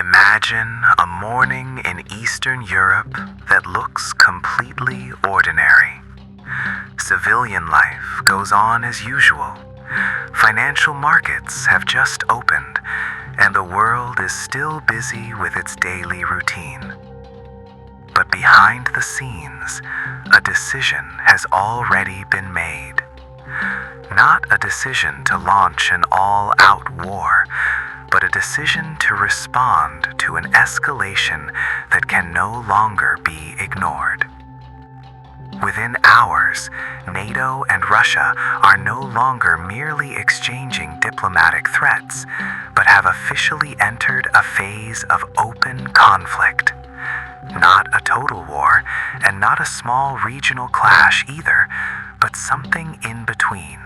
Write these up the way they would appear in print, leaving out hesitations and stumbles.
Imagine a morning in Eastern Europe that looks completely ordinary. Civilian life goes on as usual. Financial markets have just opened, and the world is still busy with its daily routine. But behind the scenes, a decision has already been made. Not a decision to launch an all-out war, but a decision to respond to an escalation that can no longer be ignored. Within hours, NATO and Russia are no longer merely exchanging diplomatic threats, but have officially entered a phase of open conflict. Not a total war, and not a small regional clash either, but something in between,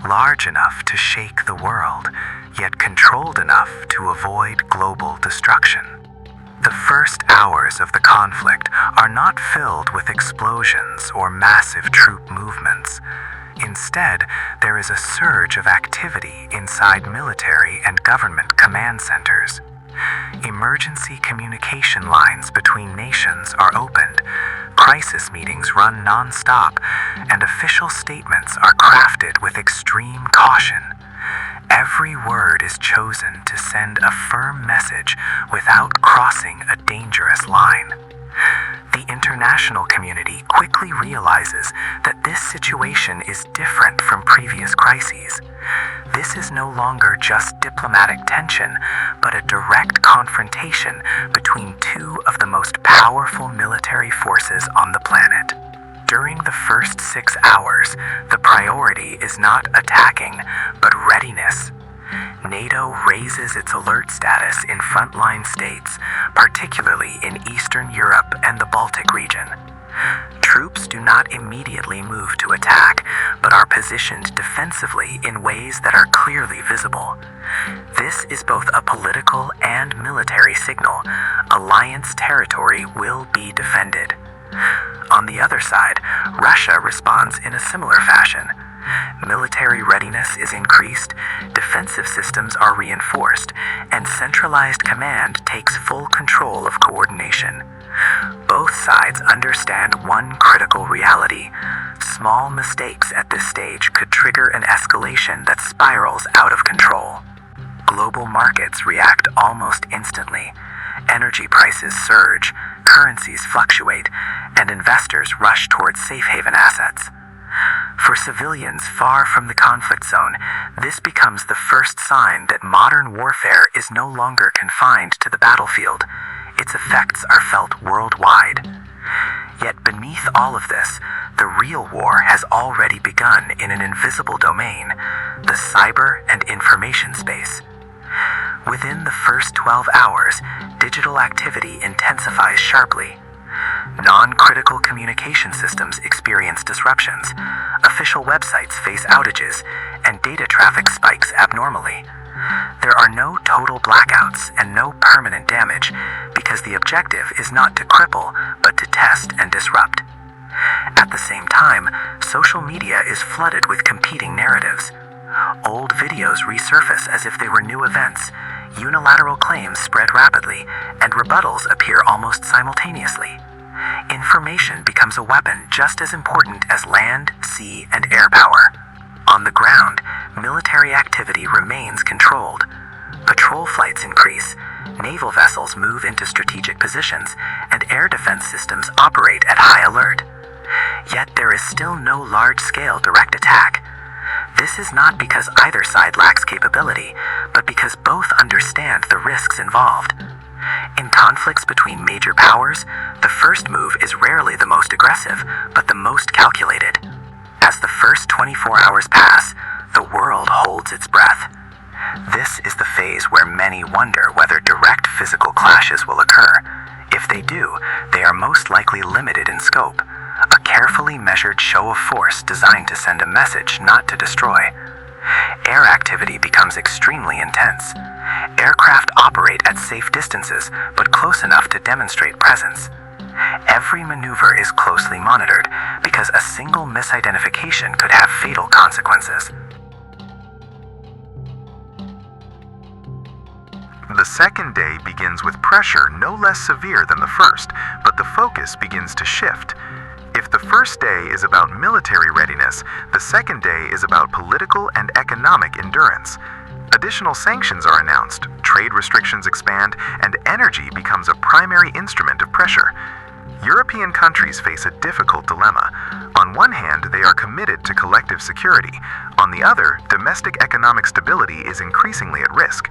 large enough to shake the world, yet controlled enough to avoid global destruction. The first hours of the conflict are not filled with explosions or massive troop movements. Instead, there is a surge of activity inside military and government command centers. Emergency communication lines between nations are opened, crisis meetings run non-stop, and official statements are crafted with extreme caution. Every word is chosen to send a firm message without crossing a dangerous line. The international community quickly realizes that this situation is different from previous crises. This is no longer just diplomatic tension, but a direct confrontation between two of the most powerful military forces on the planet. During the first 6 hours, the priority is not attacking, but readiness. NATO raises its alert status in frontline states, particularly in Eastern Europe and the Baltic region. Troops do not immediately move to attack, but are positioned defensively in ways that are clearly visible. This is both a political and military signal. Alliance territory will be defended. On the other side, Russia responds in a similar fashion. Military readiness is increased, defensive systems are reinforced, and centralized command takes full control of coordination. Both sides understand one critical reality. Small mistakes at this stage could trigger an escalation that spirals out of control. Global markets react almost instantly. Energy prices surge, currencies fluctuate, and investors rush towards safe haven assets. For civilians far from the conflict zone, this becomes the first sign that modern warfare is no longer confined to the battlefield. Its effects are felt worldwide. Yet beneath all of this, the real war has already begun in an invisible domain, the cyber and information space. Within the first 12 hours, digital activity intensifies sharply. Non-critical communication systems experience disruptions, official websites face outages, and data traffic spikes abnormally. There are no total blackouts and no permanent damage, because the objective is not to cripple, but to test and disrupt. At the same time, social media is flooded with competing narratives. Old videos resurface as if they were new events, unilateral claims spread rapidly, and rebuttals appear almost simultaneously. Information becomes a weapon just as important as land, sea, and air power. On the ground, military activity remains controlled. Patrol flights increase, naval vessels move into strategic positions, and air defense systems operate at high alert. Yet there is still no large-scale direct attack. This is not because either side lacks capability, but because both understand the risks involved. In conflicts between major powers, the first move is rarely the most aggressive, but the most calculated. As the first 24 hours pass, the world holds its breath. This is the phase where many wonder whether direct physical clashes will occur. If they do, they are most likely limited in scope, a carefully measured show of force designed to send a message, not to destroy. Air activity becomes extremely intense. Aircraft operate at safe distances, but close enough to demonstrate presence. Every maneuver is closely monitored, because a single misidentification could have fatal consequences. The second day begins with pressure no less severe than the first, but the focus begins to shift. If the first day is about military readiness, the second day is about political and economic endurance. Additional sanctions are announced, trade restrictions expand, and energy becomes a primary instrument of pressure. European countries face a difficult dilemma. On one hand, they are committed to collective security. On the other, domestic economic stability is increasingly at risk.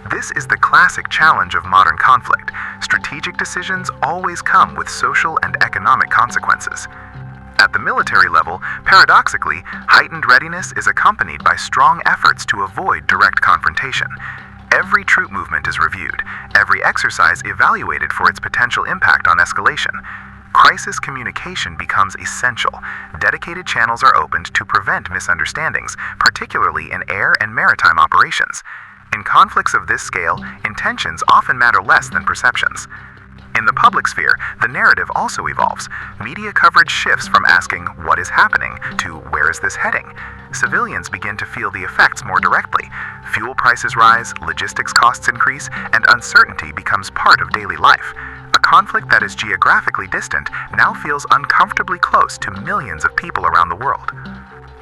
This is the classic challenge of modern conflict. Strategic decisions always come with social and economic consequences. At the military level, paradoxically, heightened readiness is accompanied by strong efforts to avoid direct confrontation. Every troop movement is reviewed, every exercise evaluated for its potential impact on escalation. Crisis communication becomes essential. Dedicated channels are opened to prevent misunderstandings, particularly in air and maritime operations. In conflicts of this scale, intentions often matter less than perceptions. In the public sphere, the narrative also evolves. Media coverage shifts from asking, "What is happening?" to "Where is this heading?" Civilians begin to feel the effects more directly. Fuel prices rise, logistics costs increase, and uncertainty becomes part of daily life. A conflict that is geographically distant now feels uncomfortably close to millions of people around the world.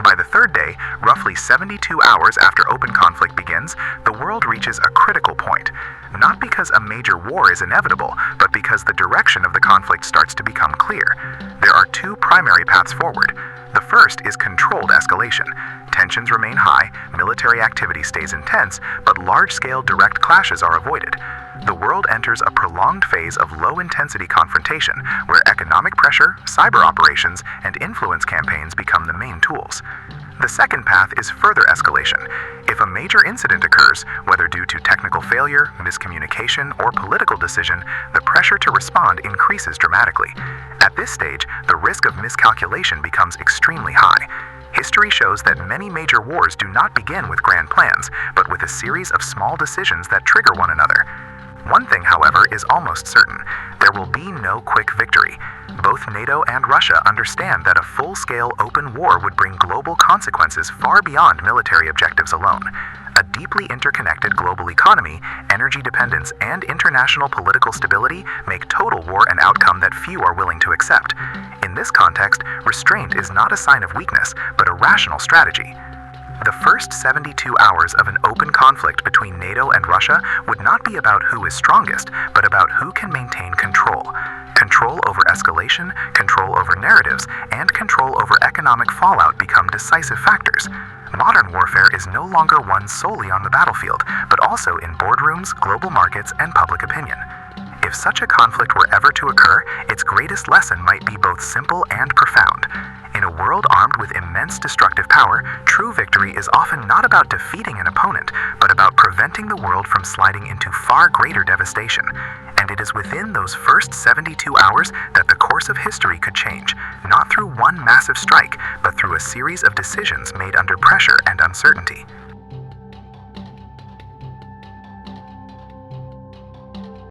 By the third day, roughly 72 hours after open conflict begins, the world reaches a critical point. Not because a major war is inevitable, but because the direction of the conflict starts to become clear. There are two primary paths forward. The first is controlled escalation. Tensions remain high, military activity stays intense, but large-scale direct clashes are avoided. The world enters a prolonged phase of low-intensity confrontation, where economic pressure, cyber operations, and influence campaigns become the main tools. The second path is further escalation. If a major incident occurs, whether due to technical failure, miscommunication, or political decision, the pressure to respond increases dramatically. At this stage, the risk of miscalculation becomes extremely high. History shows that many major wars do not begin with grand plans, but with a series of small decisions that trigger one another. One thing, however, is almost certain. There will be no quick victory. Both NATO and Russia understand that a full-scale open war would bring global consequences far beyond military objectives alone. A deeply interconnected global economy, energy dependence, and international political stability make total war an outcome that few are willing to accept. In this context, restraint is not a sign of weakness, but a rational strategy. The first 72 hours of an open conflict between NATO and Russia would not be about who is strongest, but about who can maintain control. Control over escalation, control over narratives, and control over economic fallout become decisive factors. Modern warfare is no longer won solely on the battlefield, but also in boardrooms, global markets, and public opinion. If such a conflict were ever to occur, its greatest lesson might be both simple and profound. In a world armed with immense destructive power, true victory is often not about defeating an opponent, but about preventing the world from sliding into far greater devastation. And it is within those first 72 hours that the course of history could change, not through one massive strike, but through a series of decisions made under pressure and uncertainty.